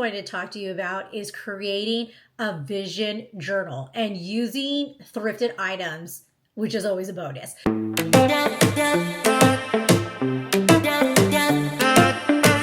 Going to talk to you about is creating a vision journal and using thrifted items, which is always a bonus.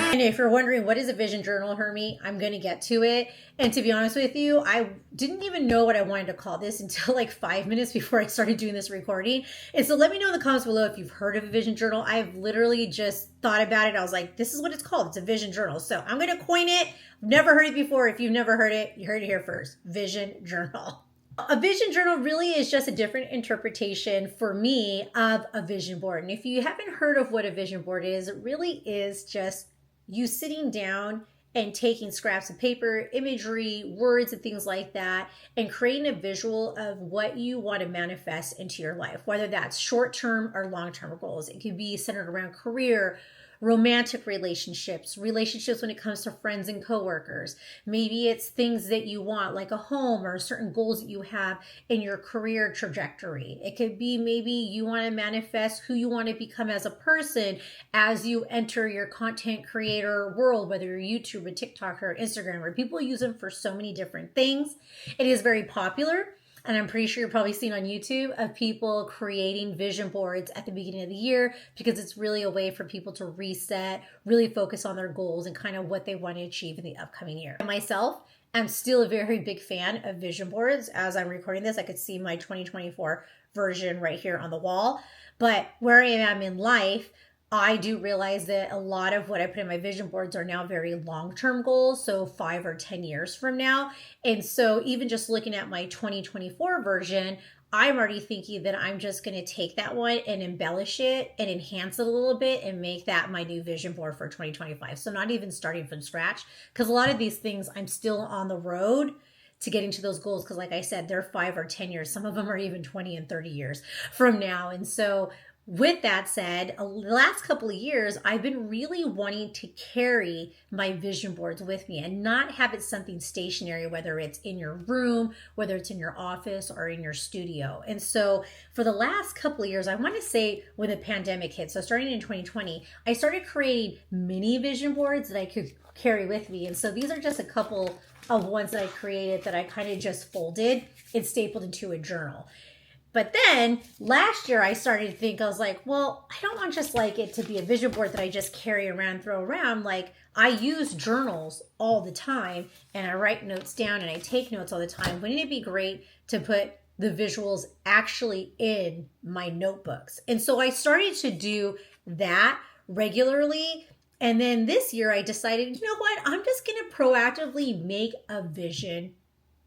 And if you're wondering what is a vision journal, Hermie, I'm going to get to it. And to be honest with you, I didn't even know what I wanted to call this until like 5 minutes before I started doing this recording. And so let me know in the comments below if you've heard of a vision journal. I've literally just thought about it. I was like, this is what it's called. It's a vision journal. So I'm going to coin it. Never heard it before. If you've never heard it, you heard it here first. Vision journal. A vision journal really is just a different interpretation for me of a vision board. And if you haven't heard of what a vision board is, it really is just you sitting down and taking scraps of paper, imagery, words, and things like that, and creating a visual of what you want to manifest into your life, whether that's short-term or long-term goals. It could be centered around career, romantic relationships when it comes to friends and coworkers. Maybe it's things that you want, like a home or certain goals that you have in your career trajectory. It could be maybe you want to manifest who you want to become as a person as you enter your content creator world, whether you're YouTube or TikTok or Instagram, or people use them for so many different things. It is very popular. And I'm pretty sure you're probably seeing on YouTube of people creating vision boards at the beginning of the year, because it's really a way for people to reset, really focus on their goals and kind of what they want to achieve in the upcoming year. Myself, I'm still a very big fan of vision boards. As I'm recording this, I could see my 2024 version right here on the wall. But where I am in life, I do realize that a lot of what I put in my vision boards are now very long-term goals, so 5 or 10 years from now. And so even just looking at my 2024 version, I'm already thinking that I'm just going to take that one and embellish it and enhance it a little bit and make that my new vision board for 2025. So not even starting from scratch, because a lot of these things I'm still on the road to getting to those goals, because like I said, they're 5 or 10 years. Some of them are even 20 and 30 years from now. And so with that said, the last couple of years, I've been really wanting to carry my vision boards with me and not have it something stationary, whether it's in your room, whether it's in your office or in your studio. And so for the last couple of years, I want to say when the pandemic hit, so starting in 2020, I started creating mini vision boards that I could carry with me. And so these are just a couple of ones that I created that I kind of just folded and stapled into a journal. But then last year I started to think, I was like, well, I don't want just like it to be a vision board that I just carry around, throw around. Like I use journals all the time and I write notes down and I take notes all the time. Wouldn't it be great to put the visuals actually in my notebooks? And so I started to do that regularly. And then this year I decided, you know what, I'm just going to proactively make a vision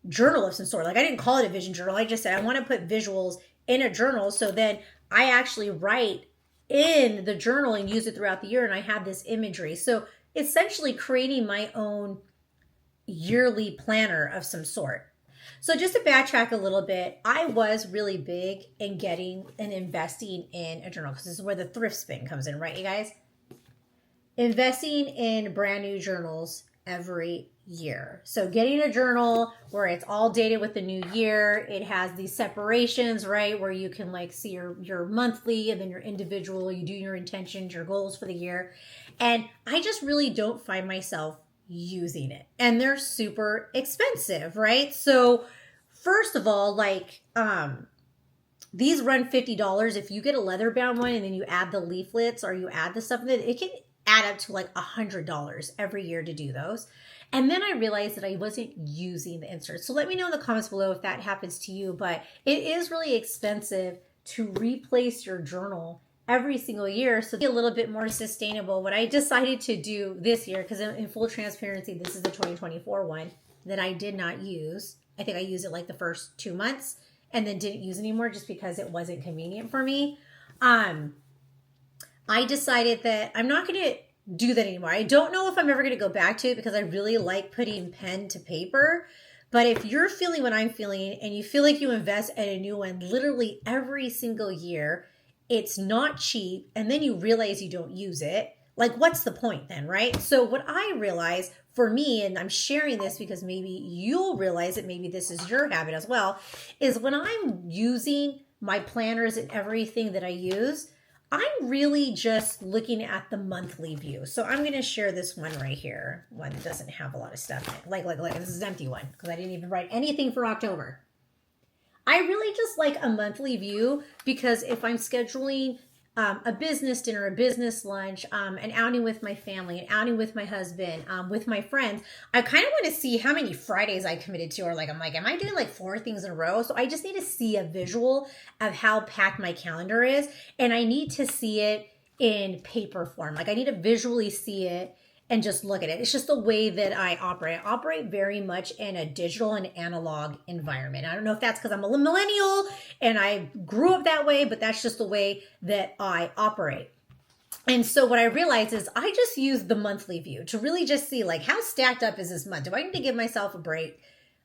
journal of some sort. Like I didn't call it a vision journal. I just said I want to put visuals in a journal, so then I actually write in the journal and use it throughout the year, and I have this imagery. So essentially creating my own yearly planner of some sort. So just to backtrack a little bit, I was really big in getting and investing in a journal, because this is where the thrift spin comes in, right, you guys? Investing in brand new journals every year. So getting a journal where it's all dated with the new year. It has these separations, right, where you can like see your monthly and then your individual, you do your intentions, your goals for the year. And I just really don't find myself using it. And they're super expensive, right? So first of all, like these run $50. If you get a leather bound one and then you add the leaflets or you add the stuff in it, it can add up to like $100 every year to do those. And then I realized that I wasn't using the inserts. So let me know in the comments below if that happens to you, but it is really expensive to replace your journal every single year. So to be a little bit more sustainable, what I decided to do this year, because in full transparency, this is the 2024 one that I did not use. I think I used it like the first 2 months and then didn't use anymore just because it wasn't convenient for me. I decided that I'm not going to do that anymore. I don't know if I'm ever going to go back to it because I really like putting pen to paper. But if you're feeling what I'm feeling and you feel like you invest in a new one literally every single year, it's not cheap, and then you realize you don't use it, like what's the point then, right? So what I realized for me, and I'm sharing this because maybe you'll realize it, maybe this is your habit as well, is when I'm using my planners and everything that I use, I'm really just looking at the monthly view. So I'm going to share this one right here. One that doesn't have a lot of stuff in it. Like, this is an empty one because I didn't even write anything for October. I really just like a monthly view because if I'm scheduling a business dinner, a business lunch, an outing with my family, an outing with my husband, with my friends, I kind of want to see how many Fridays I committed to, or like, I'm like, am I doing like 4 things in a row? So I just need to see a visual of how packed my calendar is. And I need to see it in paper form. Like I need to visually see it and just look at it. It's just the way that I operate. I operate very much in a digital and analog environment. I don't know if that's because I'm a millennial and I grew up that way, but that's just the way that I operate. And so what I realized is I just use the monthly view to really just see like how stacked up is this month? Do I need to give myself a break?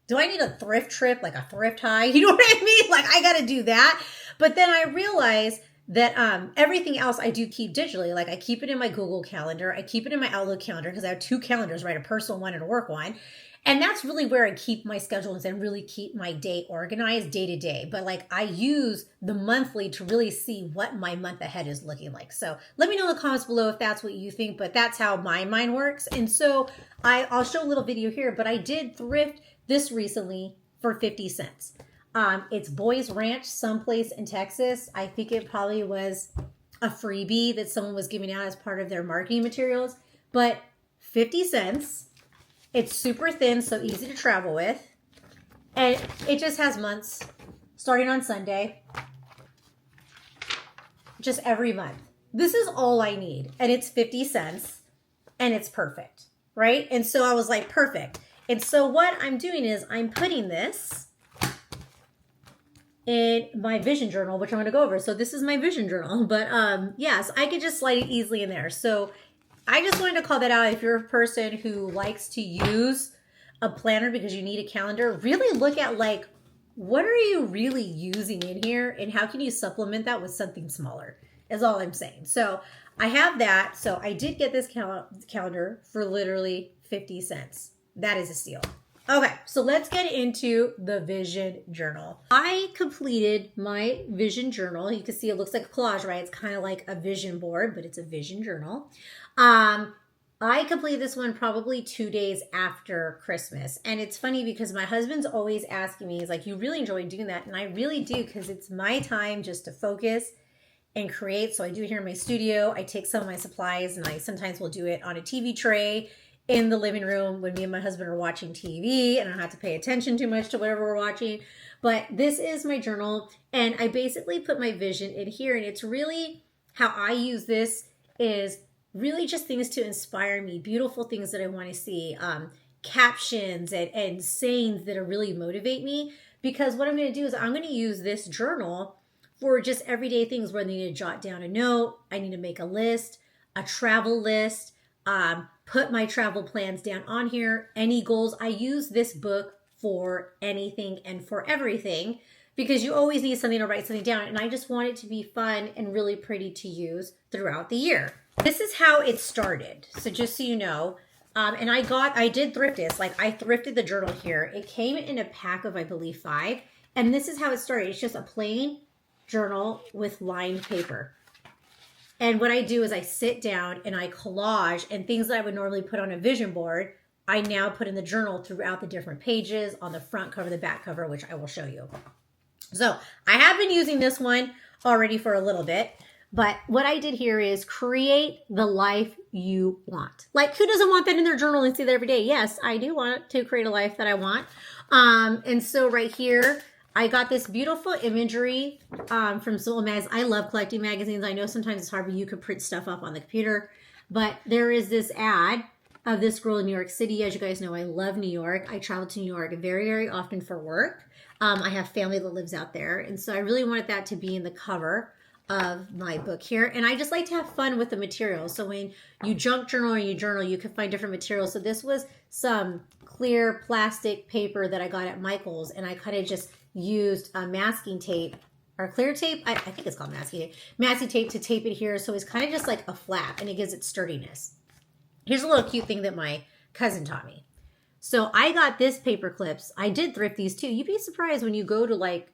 Do I need a thrift trip, like a thrift high? You know what I mean? Like I got to do that. But then I realized that everything else I do keep digitally. Like I keep it in my Google Calendar. I keep it in my Outlook calendar because I have 2 calendars, right? A personal one and a work one. And that's really where I keep my schedules and really keep my day organized day to day. But like I use the monthly to really see what my month ahead is looking like. So let me know in the comments below if that's what you think, but that's how my mind works. And so I'll show a little video here, but I did thrift this recently for 50 cents. It's Boys Ranch, someplace in Texas. I think it probably was a freebie that someone was giving out as part of their marketing materials, but 50 cents. It's super thin, so easy to travel with. And it just has months starting on Sunday, just every month. This is all I need. And it's 50 cents and it's perfect, right? And so I was like, perfect. And so what I'm doing is I'm putting this in my vision journal, which I'm going to go over. So this is my vision journal, but yes, I could just slide it easily in there. So I just wanted to call that out. If you're a person who likes to use a planner because you need a calendar, really look at like, what are you really using in here and how can you supplement that with something smaller is all I'm saying. So I have that. So I did get this calendar for literally 50 cents. That is a steal. Okay, so let's get into the vision journal. I completed my vision journal. You can see it looks like a collage, right? It's kind of like a vision board, but it's a vision journal. I completed this one probably 2 days after Christmas. And it's funny because my husband's always asking me, he's like, you really enjoy doing that? And I really do because it's my time just to focus and create. So I do it here in my studio. I take some of my supplies and I sometimes will do it on a TV tray in the living room when me and my husband are watching TV and I don't have to pay attention too much to whatever we're watching. But this is my journal and I basically put my vision in here, and it's really how I use this is really just things to inspire me, beautiful things that I want to see, captions and sayings that really motivate me. Because what I'm going to do is I'm going to use this journal for just everyday things where I need to jot down a note, I need to make a list, a travel list, put my travel plans down on here, any goals. I use this book for anything and for everything because you always need something to write something down. And I just want it to be fun and really pretty to use throughout the year. This is how it started. So just so you know, and I did thrift this. Like I thrifted the journal here. It came in a pack of, I believe, 5. And this is how it started. It's just a plain journal with lined paper. And what I do is I sit down and I collage, and things that I would normally put on a vision board, I now put in the journal throughout the different pages, on the front cover, the back cover, which I will show you. So I have been using this one already for a little bit, but what I did here is create the life you want. Like, who doesn't want that in their journal and see that every day? Yes, I do want to create a life that I want. And so right here, I got this beautiful imagery from Soul Magazine. I love collecting magazines. I know sometimes it's hard, but you could print stuff up on the computer. But there is this ad of this girl in New York City. As you guys know, I love New York. I travel to New York very, very often for work. I have family that lives out there. And so I really wanted that to be in the cover of my book here. And I just like to have fun with the materials. So when you junk journal or you journal, you can find different materials. So this was some clear plastic paper that I got at Michael's, and I kind of just used masking tape or clear tape. I think it's called masking tape to tape it here. So it's kind of just like a flap and it gives it sturdiness. Here's a little cute thing that my cousin taught me. So I got this paper clips. I did thrift these too. You'd be surprised when you go to like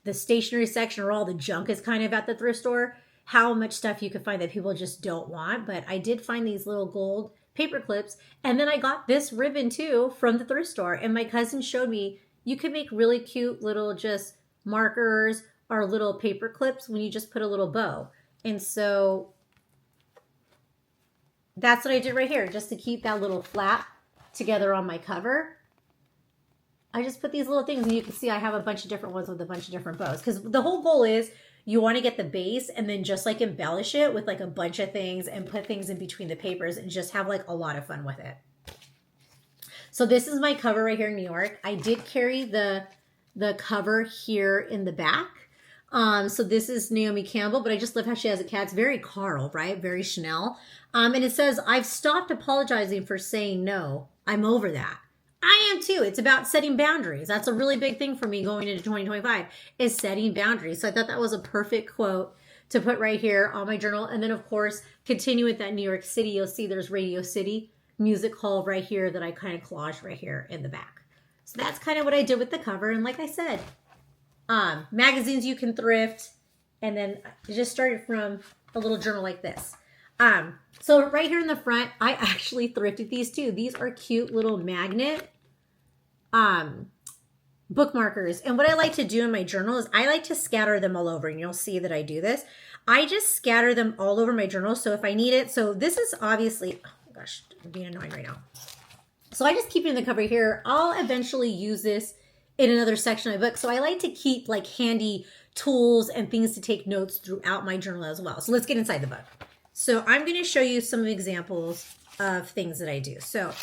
the stationery section or all the junk is kind of at the thrift store. how much stuff you could find that people just don't want. But I did find these little gold paper clips. And then I got this ribbon too from the thrift store. And my cousin showed me you could make really cute little just markers or little paper clips when you just put a little bow. And so that's what I did right here, just to keep that little flap together on my cover. I just put these little things, and you can see I have a bunch of different ones with a bunch of different bows, because the whole goal is you want to get the base and then just like embellish it with like a bunch of things and put things in between the papers and just have like a lot of fun with it. So this is my cover right here in New York. I did carry the cover here in the back. So this is Naomi Campbell, but I just love how she has a cat. It's very Carl, right? Very Chanel. And it says, I've stopped apologizing for saying no. I'm over that. I am too. It's about setting boundaries. That's a really big thing for me going into 2025 is setting boundaries. So I thought that was a perfect quote to put right here on my journal. And then of course, continue with that New York City. You'll see there's Radio City Music Hall right here that I kind of collaged right here in the back. So that's kind of what I did with the cover. And like I said, magazines you can thrift. And then I just started from a little journal like this. So right here in the front, I actually thrifted these too. These are cute little magnet bookmarkers. And what I like to do in my journal is I like to scatter them all over, and you'll see that I do this. I just scatter them all over my journal. So if I need it, so this is obviously, oh my gosh, I'm being annoying right now. So I just keep it in the cover here. I'll eventually use this in another section of my book. So I like to keep like handy tools and things to take notes throughout my journal as well. So let's get inside the book. So I'm going to show you some examples of things that I do. So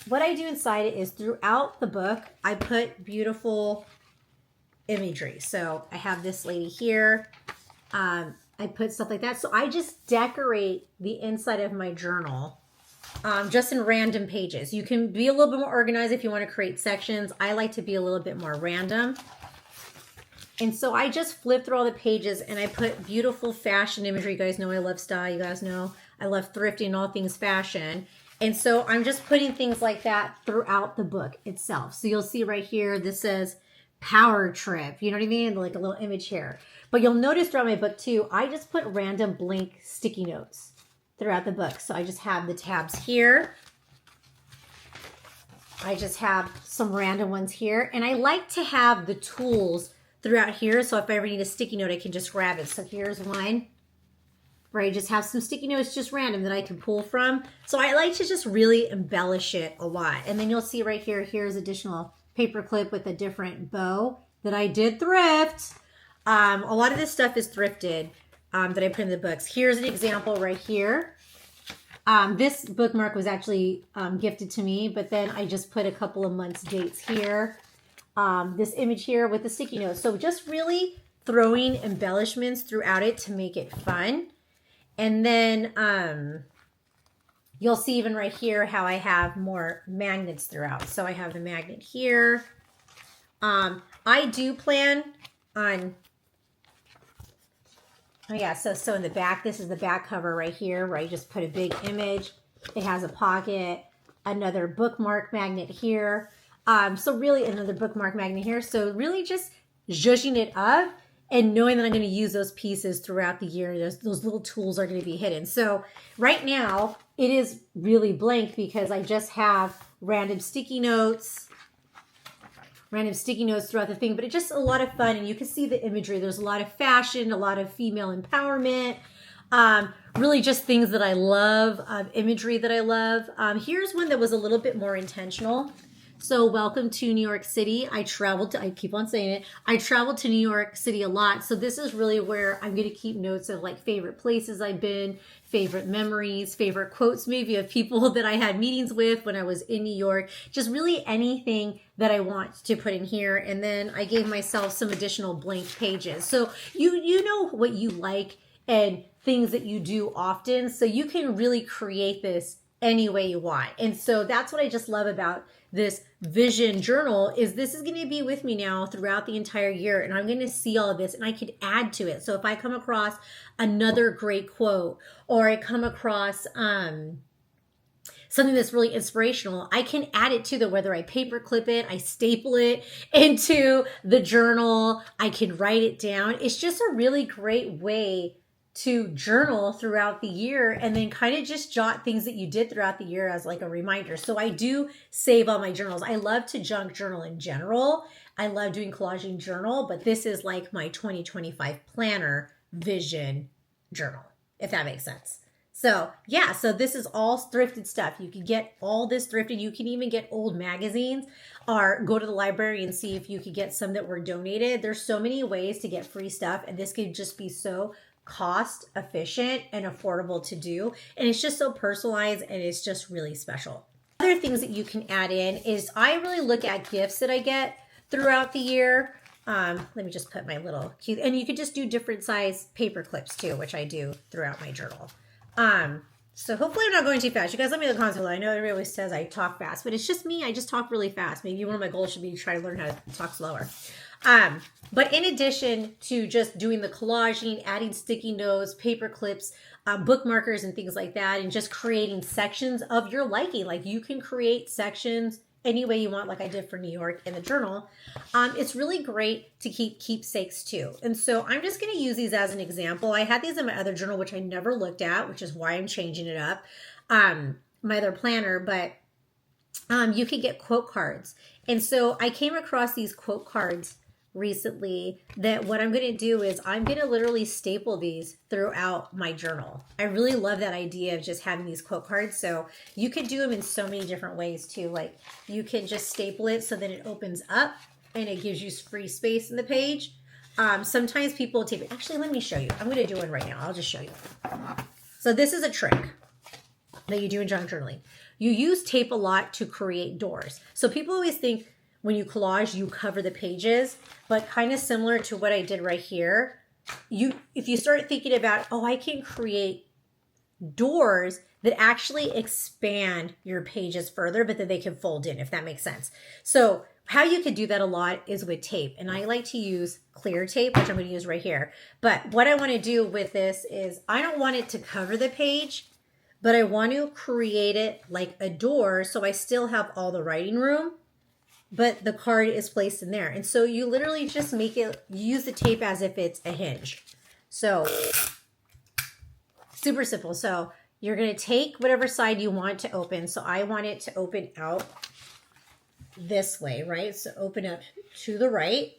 what I do inside it is throughout the book, I put beautiful imagery. So I have this lady here. I put stuff like that. So I just decorate the inside of my journal just in random pages. You can be a little bit more organized if you want to create sections. I like to be a little bit more random. And so I just flip through all the pages and I put beautiful fashion imagery. You guys know I love style. You guys know I love thrifting, all things fashion. And so I'm just putting things like that throughout the book itself. So you'll see right here, this says power trip. You know what I mean? Like a little image here. But you'll notice throughout my book too, I just put random blank sticky notes throughout the book. So I just have the tabs here. I just have some random ones here. And I like to have the tools throughout here. So if I ever need a sticky note, I can just grab it. So here's one where I just have some sticky notes just random that I can pull from. So I like to just really embellish it a lot. And then you'll see right here, here's additional paper clip with a different bow that I did thrift. A lot of this stuff is thrifted that I put in the books. Here's an example right here. This bookmark was actually gifted to me, but then I just put a couple of months dates here. This image here with the sticky notes. So just really throwing embellishments throughout it to make it fun. And then you'll see even right here how I have more magnets throughout. So I have the magnet here. I do plan on, oh yeah, so in the back, this is the back cover right here where I just put a big image. It has a pocket, another bookmark magnet here. So really another bookmark magnet here. So really just zhuzhing it up and knowing that I'm going to use those pieces throughout the year. Those little tools are going to be hidden. So right now it is really blank because I just have random sticky notes throughout the thing, but it's just a lot of fun. And you can see the imagery. There's a lot of fashion, a lot of female empowerment, really just things that I love, imagery that I love. Here's one that was a little bit more intentional. So welcome to New York City. I traveled to New York City a lot. So this is really where I'm going to keep notes of like favorite places I've been, favorite memories, favorite quotes, maybe of people that I had meetings with when I was in New York, just really anything that I want to put in here. And then I gave myself some additional blank pages. So you know what you like and things that you do often. So you can really create this any way you want. And so that's what I just love about this vision journal is this is going to be with me now throughout the entire year, and I'm going to see all of this and I could add to it. So if I come across another great quote or I come across something that's really inspirational, I can add it to the, whether I paper clip it, I staple it into the journal, I can write it down. It's just a really great way to journal throughout the year and then kind of just jot things that you did throughout the year as like a reminder. So I do save all my journals. I love to junk journal in general. I love doing collaging journal, but this is like my 2025 planner vision journal, if that makes sense. So yeah, so this is all thrifted stuff. You can get all this thrifted. You can even get old magazines or go to the library and see if you could get some that were donated. There's so many ways to get free stuff, and this could just be so cost efficient and affordable to do. And it's just so personalized, and it's just really special. Other things that you can add in is I really look at gifts that I get throughout the year. Let me just put my little cute, and you could just do different size paper clips too, which I do throughout my journal. So hopefully I'm not going too fast. You guys let me know in the comments below. I know everybody always says I talk fast, but it's just me. I just talk really fast. Maybe one of my goals should be to try to learn how to talk slower. But in addition to just doing the collaging, adding sticky notes, paper clips, bookmarkers and things like that, and just creating sections of your liking. Like you can create sections any way you want, like I did for New York in the journal. It's really great to keep keepsakes too. And so I'm just going to use these as an example. I had these in my other journal, which I never looked at, which is why I'm changing it up. My other planner, but you could get quote cards. And so I came across these quote cards recently that what I'm going to do is I'm going to literally staple these throughout my journal. I really love that idea of just having these quote cards. So you could do them in so many different ways too. Like you can just staple it so that it opens up and it gives you free space in the page. Sometimes people tape it. Actually, let me show you. I'm going to do one right now. I'll just show you. So this is a trick that you do in junk journaling. You use tape a lot to create doors. So people always think when you collage, you cover the pages, but kind of similar to what I did right here. If you start thinking about, oh, I can create doors that actually expand your pages further, but then they can fold in, if that makes sense. So how you could do that a lot is with tape. And I like to use clear tape, which I'm going to use right here. But what I want to do with this is I don't want it to cover the page, but I want to create it like a door. So I still have all the writing room, but the card is placed in there. And so you literally just make it, use the tape as if it's a hinge. So super simple. So you're going to take whatever side you want to open. So I want it to open out this way, right? So open up to the right.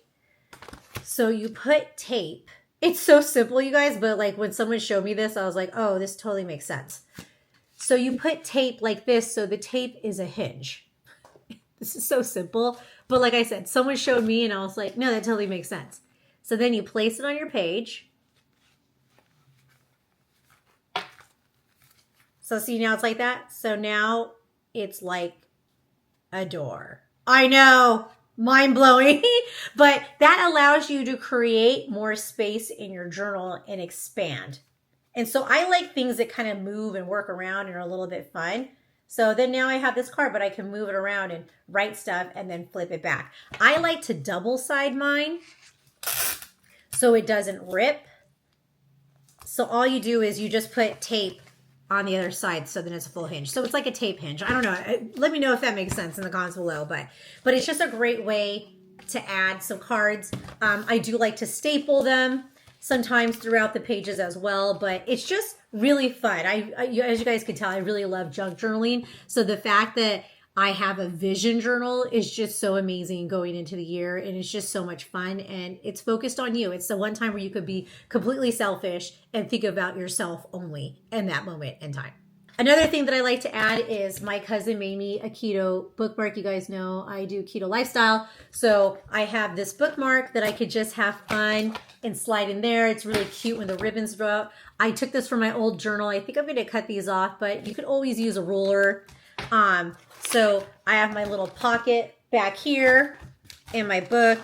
So you put tape. It's so simple, you guys, but like when someone showed me this, I was like, oh, this totally makes sense. So you put tape like this. So the tape is a hinge. This is so simple. But like I said, someone showed me and I was like, no, that totally makes sense. So then you place it on your page. So see, now it's like that. So now it's like a door. I know, mind blowing, but that allows you to create more space in your journal and expand. And so I like things that kind of move and work around and are a little bit fun. So then now I have this card, but I can move it around and write stuff and then flip it back. I like to double side mine so it doesn't rip. So all you do is you just put tape on the other side so then it's a full hinge. So it's like a tape hinge. I don't know. Let me know if that makes sense in the comments below. But it's just a great way to add some cards. I do like to staple them sometimes throughout the pages as well, but it's just really fun. As you guys can tell, I really love junk journaling. So the fact that I have a vision journal is just so amazing going into the year, and it's just so much fun, and it's focused on you. It's the one time where you could be completely selfish and think about yourself only in that moment in time. Another thing that I like to add is my cousin made me a keto bookmark. You guys know I do keto lifestyle. So I have this bookmark that I could just have fun and slide in there. It's really cute when the ribbons go out. I took this from my old journal. I think I'm going to cut these off, but you could always use a ruler. So I have my little pocket back here in my book.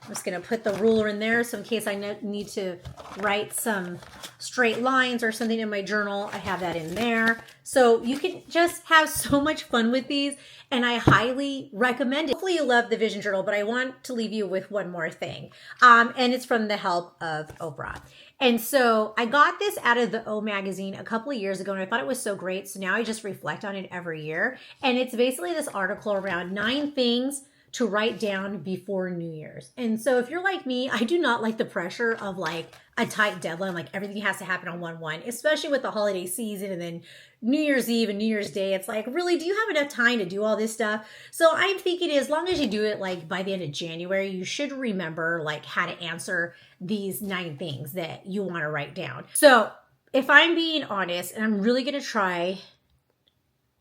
I'm just going to put the ruler in there. So in case I need to write some straight lines or something in my journal, I have that in there. So you can just have so much fun with these, and I highly recommend it. Hopefully you love the Vision Journal, but I want to leave you with one more thing. And it's from the help of Oprah. And so I got this out of the O magazine a couple of years ago, and I thought it was so great. So now I just reflect on it every year. And it's basically this article around 9 things to write down before New Year's. And so if you're like me, I do not like the pressure of like a tight deadline, like everything has to happen on 1/1, especially with the holiday season and then New Year's Eve and New Year's Day. It's like, really, do you have enough time to do all this stuff? So I'm thinking as long as you do it like by the end of January, you should remember like how to answer these 9 things that you want to write down. So if I'm being honest, and I'm really going to try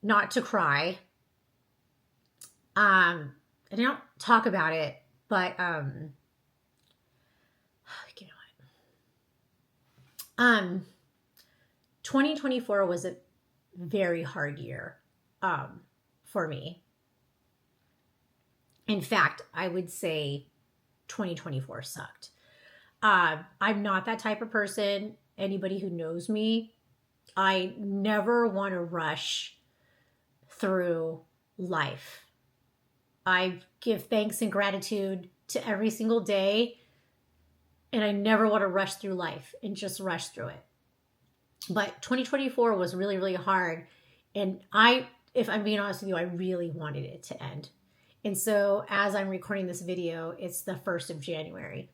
not to cry, I don't talk about it, but, you know what? 2024 was a very hard year, for me. In fact, I would say 2024 sucked. I'm not that type of person. Anybody who knows me, I never want to rush through life. I give thanks and gratitude to every single day, and I never want to rush through life and just rush through it. But 2024 was really, really hard. And if I'm being honest with you, I really wanted it to end. And so as I'm recording this video, it's the 1st of January.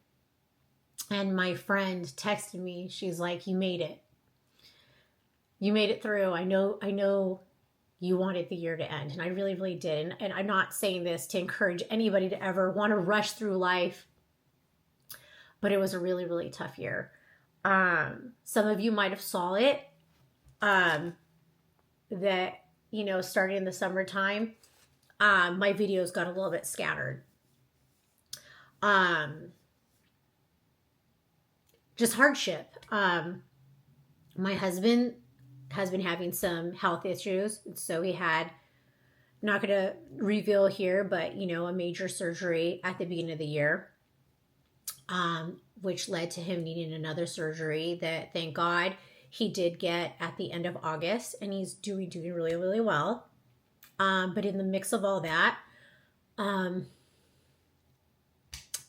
And my friend texted me. She's like, you made it. You made it through. I know you wanted the year to end. And I really, really did. And I'm not saying this to encourage anybody to ever want to rush through life. But it was a really, really tough year. Some of you might have saw it. That, starting in the summertime, my videos got a little bit scattered. Just hardship. My husband has been having some health issues. So he had, not going to reveal here, but, a major surgery at the beginning of the year, which led to him needing another surgery that, thank God, he did get at the end of August, and he's doing really, really well. But in the mix of all that,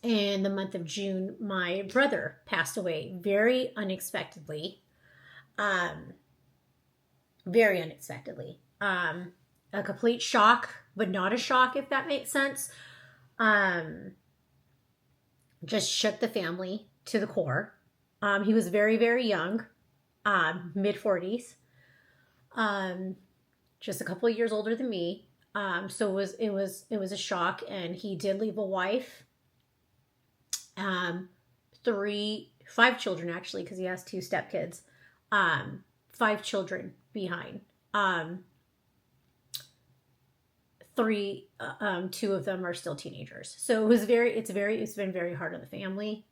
in the month of June, my brother passed away very unexpectedly. Very unexpectedly. A complete shock, but not a shock, if that makes sense. Just shook the family to the core. He was very, very young, mid-40s, just a couple of years older than me. So it was a shock, and he did leave a wife, 5 children actually, because he has 2 stepkids, 5 children behind. 2 of them are still teenagers. So it's been very hard on the family,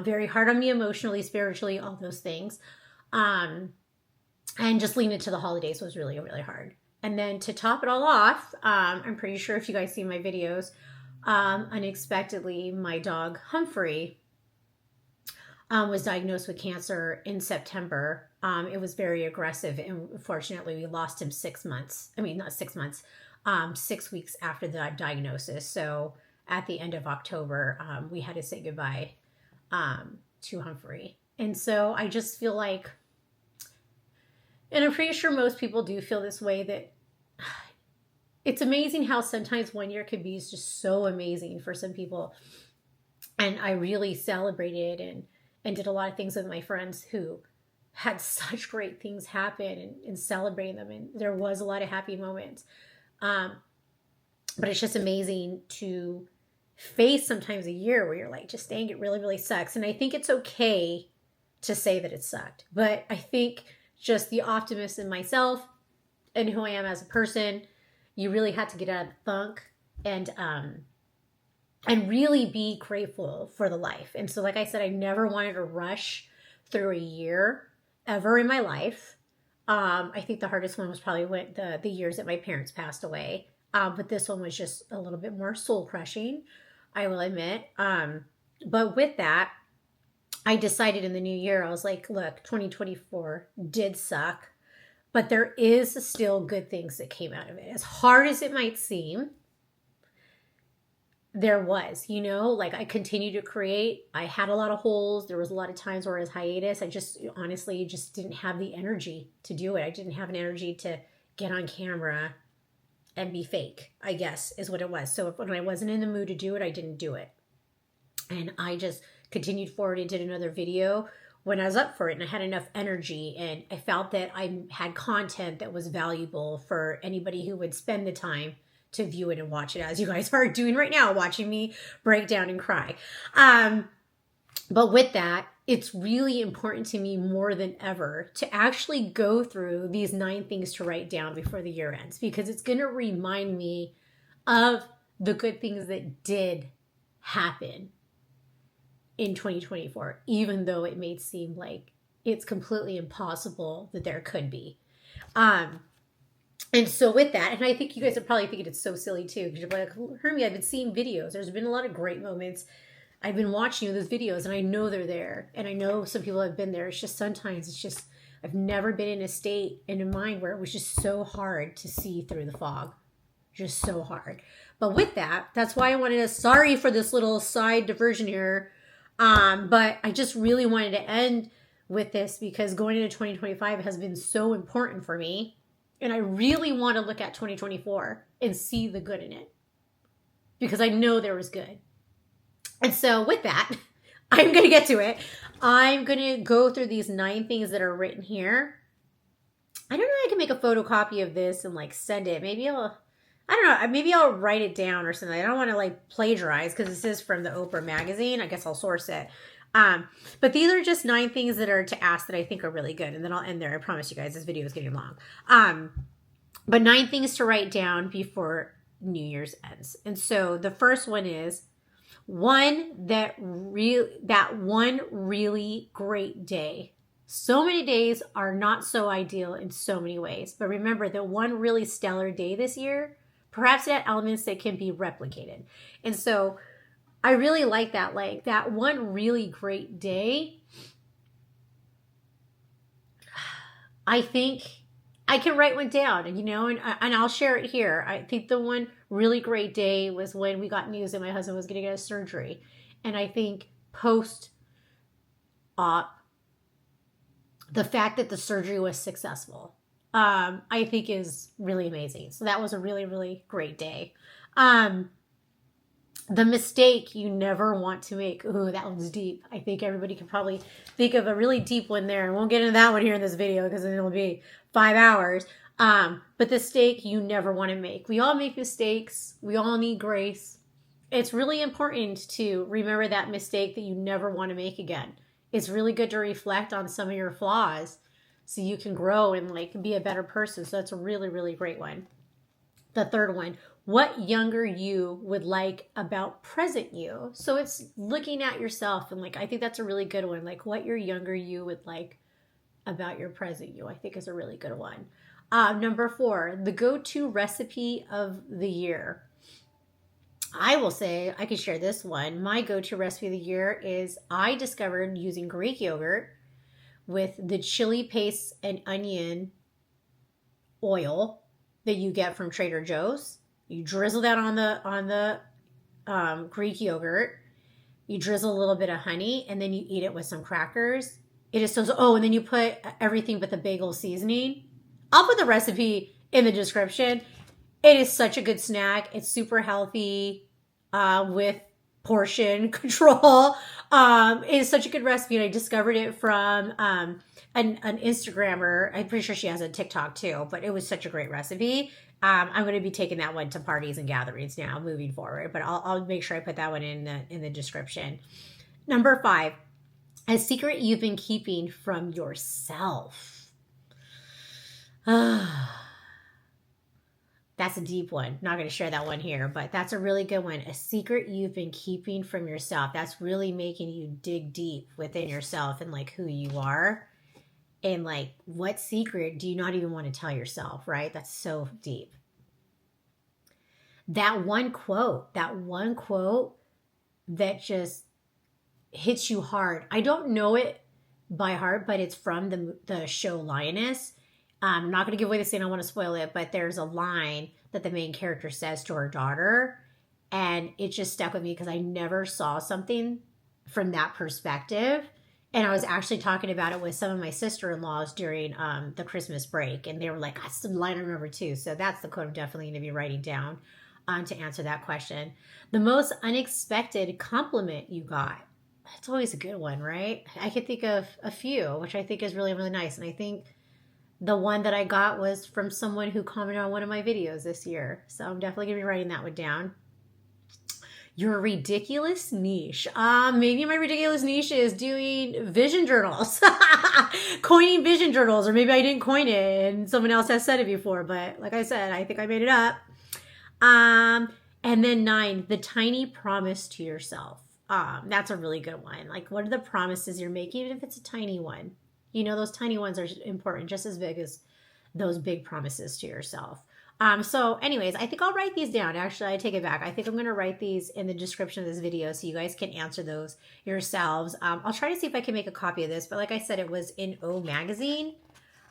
very hard on me emotionally, spiritually, all those things. And just leading into the holidays was really, really hard. And then to top it all off, I'm pretty sure if you guys see my videos, unexpectedly, my dog Humphrey was diagnosed with cancer in September. It was very aggressive, and unfortunately we lost him 6 months. I mean, not 6 months, 6 weeks after the diagnosis. So at the end of October, we had to say goodbye to Humphrey. And so I just feel like, and I'm pretty sure most people do feel this way, that it's amazing how sometimes one year can be just so amazing for some people. And I really celebrated and did a lot of things with my friends who had such great things happen, and celebrating them. And there was a lot of happy moments. But it's just amazing to face sometimes a year where you're like, just dang, it really, really sucks. And I think it's okay to say that it sucked. But I think just the optimist in myself and who I am as a person, you really had to get out of the funk and really be grateful for the life. And so, like I said, I never wanted to rush through a year ever in my life. I think the hardest one was probably when the years that my parents passed away. But this one was just a little bit more soul crushing, I will admit. But with that, I decided in the new year, I was like, look, 2024 did suck, but there is still good things that came out of it. As hard as it might seem, there was, like I continued to create. I had a lot of holes. There was a lot of times where I was hiatus. I just honestly just didn't have the energy to do it. I didn't have an energy to get on camera and be fake, I guess, is what it was. So when I wasn't in the mood to do it, I didn't do it. And I just continued forward and did another video when I was up for it and I had enough energy and I felt that I had content that was valuable for anybody who would spend the time to view it and watch it, as you guys are doing right now, watching me break down and cry. But with that, it's really important to me more than ever to actually go through these 9 things to write down before the year ends, because it's going to remind me of the good things that did happen in 2024, even though it may seem like it's completely impossible that there could be. And so with that, and I think you guys are probably thinking it's so silly too, because you're like, Hermie, I've been seeing videos. There's been a lot of great moments. I've been watching those videos and I know they're there. And I know some people have been there. It's just sometimes it's just, I've never been in a state in a mind where it was just so hard to see through the fog. Just so hard. But with that, that's why I wanted to, sorry for this little side diversion here. But I just really wanted to end with this because going into 2025 has been so important for me. And I really want to look at 2024 and see the good in it because I know there was good. And so with that, I'm going to get to it. I'm going to go through these 9 things that are written here. I don't know if I can make a photocopy of this and like send it. Maybe I'll write it down or something. I don't want to like plagiarize because this is from the Oprah magazine. I guess I'll source it. But these are just 9 things that are to ask that I think are really good. And then I'll end there. I promise you guys, this video is getting long. But 9 things to write down before New Year's ends. And so the first one is that one really great day. So many days are not so ideal in so many ways. But remember that one really stellar day this year, perhaps it had elements that can be replicated. And so I really like that one really great day. I think I can write one down and I'll share it here. I think the one really great day was when we got news that my husband was going to get a surgery. And I think post-op, the fact that the surgery was successful, I think is really amazing. So that was a really, really great day. The mistake you never want to make. Ooh, that one's deep. I think everybody can probably think of a really deep one there. And we won't get into that one here in this video because then it'll be 5 hours. But the mistake you never want to make. We all make mistakes. We all need grace. It's really important to remember that mistake that you never want to make again. It's really good to reflect on some of your flaws so you can grow and like be a better person. So that's a really, really great one. The third one, what younger you would like about present you. So it's looking at yourself and like, I think that's a really good one. Like what your younger you would like about your present you, I think is a really good one. Number 4, the go-to recipe of the year. I will say, I can share this one. My go-to recipe of the year is I discovered using Greek yogurt with the chili paste and onion oil that you get from Trader Joe's. You drizzle that on the Greek yogurt. You drizzle a little bit of honey, and then you eat it with some crackers. It is so, and then you put everything but the bagel seasoning. I'll put the recipe in the description. It is such a good snack. It's super healthy with portion control. It is such a good recipe, and I discovered it from an Instagrammer. I'm pretty sure she has a TikTok too, but it was such a great recipe. I'm going to be taking that one to parties and gatherings now moving forward, but I'll make sure I put that one in the description. Number 5, a secret you've been keeping from yourself. That's a deep one. Not going to share that one here, but that's a really good one. A secret you've been keeping from yourself. That's really making you dig deep within yourself and like who you are. And like, what secret do you not even want to tell yourself, right? That's so deep. That one quote that just hits you hard. I don't know it by heart, but it's from the show Lioness. I'm not going to give away the scene. I don't want to spoil it, but there's a line that the main character says to her daughter, and it just stuck with me because I never saw something from that perspective. And I was actually talking about it with some of my sister-in-laws during the Christmas break. And they were like, that's the line I remember too. So that's the quote I'm definitely going to be writing down to answer that question. The most unexpected compliment you got. That's always a good one, right? I could think of a few, which I think is really, really nice. And I think the one that I got was from someone who commented on one of my videos this year. So I'm definitely going to be writing that one down. Your ridiculous niche. Maybe my ridiculous niche is doing vision journals, coining vision journals, or maybe I didn't coin it and someone else has said it before. But like I said, I think I made it up. And then 9, the tiny promise to yourself. That's a really good one. Like, what are the promises you're making, even if it's a tiny one? You know, those tiny ones are important, just as big as those big promises to yourself. So anyways, I think I'll write these down. Actually, I take it back. I think I'm going to write these in the description of this video so you guys can answer those yourselves. I'll try to see if I can make a copy of this, but like I said, it was in O Magazine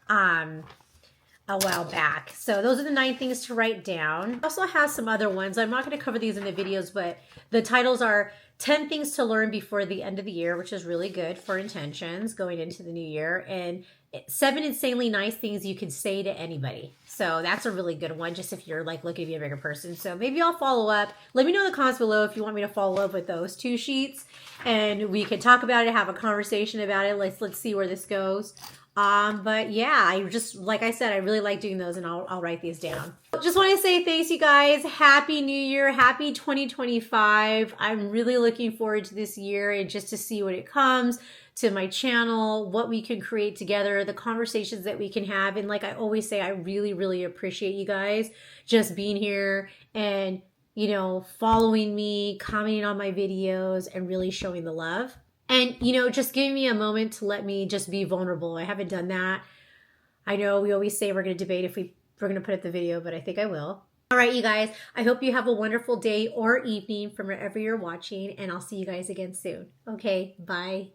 a while back. So those are the 9 things to write down. I also have some other ones. I'm not going to cover these in the videos, but the titles are 10 things to learn before the end of the year, which is really good for intentions going into the new year, and 7 insanely nice things you could say to anybody. So that's a really good one, just if you're like looking to be a bigger person. So maybe I'll follow up. Let me know in the comments below if you want me to follow up with those 2 sheets, and we can talk about it, have a conversation about it. Let's see where this goes. But yeah, I just, like I said, I really like doing those, and I'll write these down. Just want to say thanks, you guys. Happy New Year. Happy 2025. I'm really looking forward to this year and just to see what it comes to my channel, what we can create together, the conversations that we can have. And like I always say, I really, really appreciate you guys just being here and, you know, following me, commenting on my videos, and really showing the love. And, you know, just giving me a moment to let me just be vulnerable. I haven't done that. I know we always say we're going to debate if we're going to put up the video, but I think I will. All right, you guys, I hope you have a wonderful day or evening from wherever you're watching, and I'll see you guys again soon. Okay, bye.